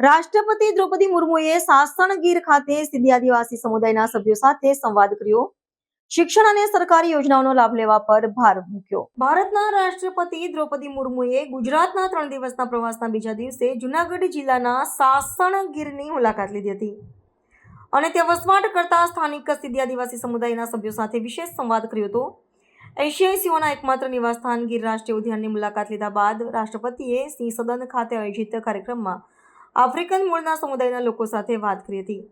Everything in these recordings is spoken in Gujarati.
રાષ્ટ્રપતિ દ્રૌપદી મુર્મુએ સાસણ ગીર ખાતે સીધી આદિવાસી સમુદાયના સભ્યો સાથે સંવાદ કર્યો. શિક્ષણ અને સરકારી યોજનાઓનો લાભ લેવા પર ભાર મૂક્યો. ભારતના રાષ્ટ્રપતિ દ્રૌપદી મુર્મુએ ગુજરાતના 3 દિવસના પ્રવાસના બીજા દિવસે જૂનાગઢ જિલ્લાના સાસણ ગીરની મુલાકાત લીધી હતી અને ત્યાં વસવાટ કરતા સ્થાનિક સીધી આદિવાસી સમુદાયના સભ્યો સાથે વિશેષ સંવાદ કર્યો હતો. એશિયાઈ સિંહોના એકમાત્ર નિવાસસ્થાન ગીર રાષ્ટ્રીય ઉદ્યાનની મુલાકાત લીધા બાદ રાષ્ટ્રપતિએ સિંહ સદન ખાતે આયોજિત કાર્યક્રમમાં આફ્રિકન મૂળના સમુદાયના લોકો સાથે વાત કરી હતી.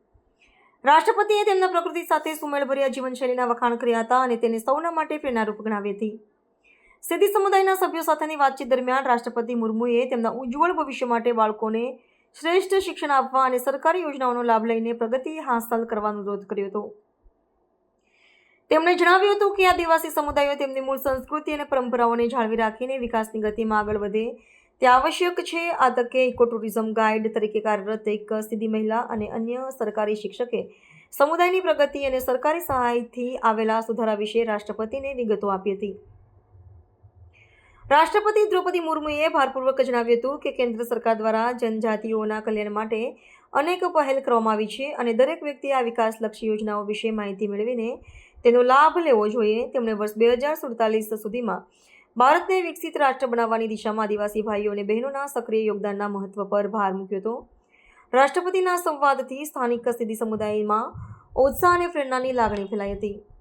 રાષ્ટ્રપતિએ તેમના પ્રકૃતિ સાથે સુમેળભર્યા જીવનશૈલીના વખાણ કર્યા હતા અને તેને સૌના માટે પ્રેરણારૂપ ગણાવી હતી. સીધી સમુદાયના સભ્યો સાથેની વાતચીત દરમિયાન રાષ્ટ્રપતિ મુર્મુએ તેમના ઉજ્જવળ ભવિષ્ય માટે બાળકોને શ્રેષ્ઠ શિક્ષણ આપવા અને સરકારી યોજનાઓનો લાભ લઈને પ્રગતિ હાંસલ કરવાનો અનુરોધ કર્યો હતો. તેમણે જણાવ્યું હતું કે આદિવાસી સમુદાયો તેમની મૂળ સંસ્કૃતિ અને પરંપરાઓને જાળવી રાખીને વિકાસની ગતિમાં આગળ વધે તે આવશ્યક છે. આ તકે ઇકો ટુરિઝમ ગાઈડ તરીકે કાર્યરત એક સીધી મહિલા અને અન્ય સરકારી શિક્ષકે સમુદાયની પ્રગતિ અને સરકારી સહાયથી આવેલા સુધારા વિશે રાષ્ટ્રપતિને વિગતો આપી હતી. રાષ્ટ્રપતિ દ્રૌપદી મુર્મુએ ભારપૂર્વક જણાવ્યું હતું કે કેન્દ્ર સરકાર દ્વારા જનજાતિઓના કલ્યાણ માટે અનેક પહેલ કરવામાં આવી છે અને દરેક વ્યક્તિએ આ વિકાસલક્ષી યોજનાઓ વિશે માહિતી મેળવીને તેનો લાભ લેવો જોઈએ. તેમણે વર્ષ 2047 સુધીમાં ભારતને વિકસિત રાષ્ટ્ર બનાવવાની દિશામાં આદિવાસી ભાઈઓ અને બહેનોના સક્રિય યોગદાનના મહત્વ પર ભાર મૂક્યો હતો. રાષ્ટ્રપતિના સંવાદથી સ્થાનિક સીધી સમુદાયમાં ઉત્સાહ અને પ્રેરણાની લાગણી ફેલાઈ હતી.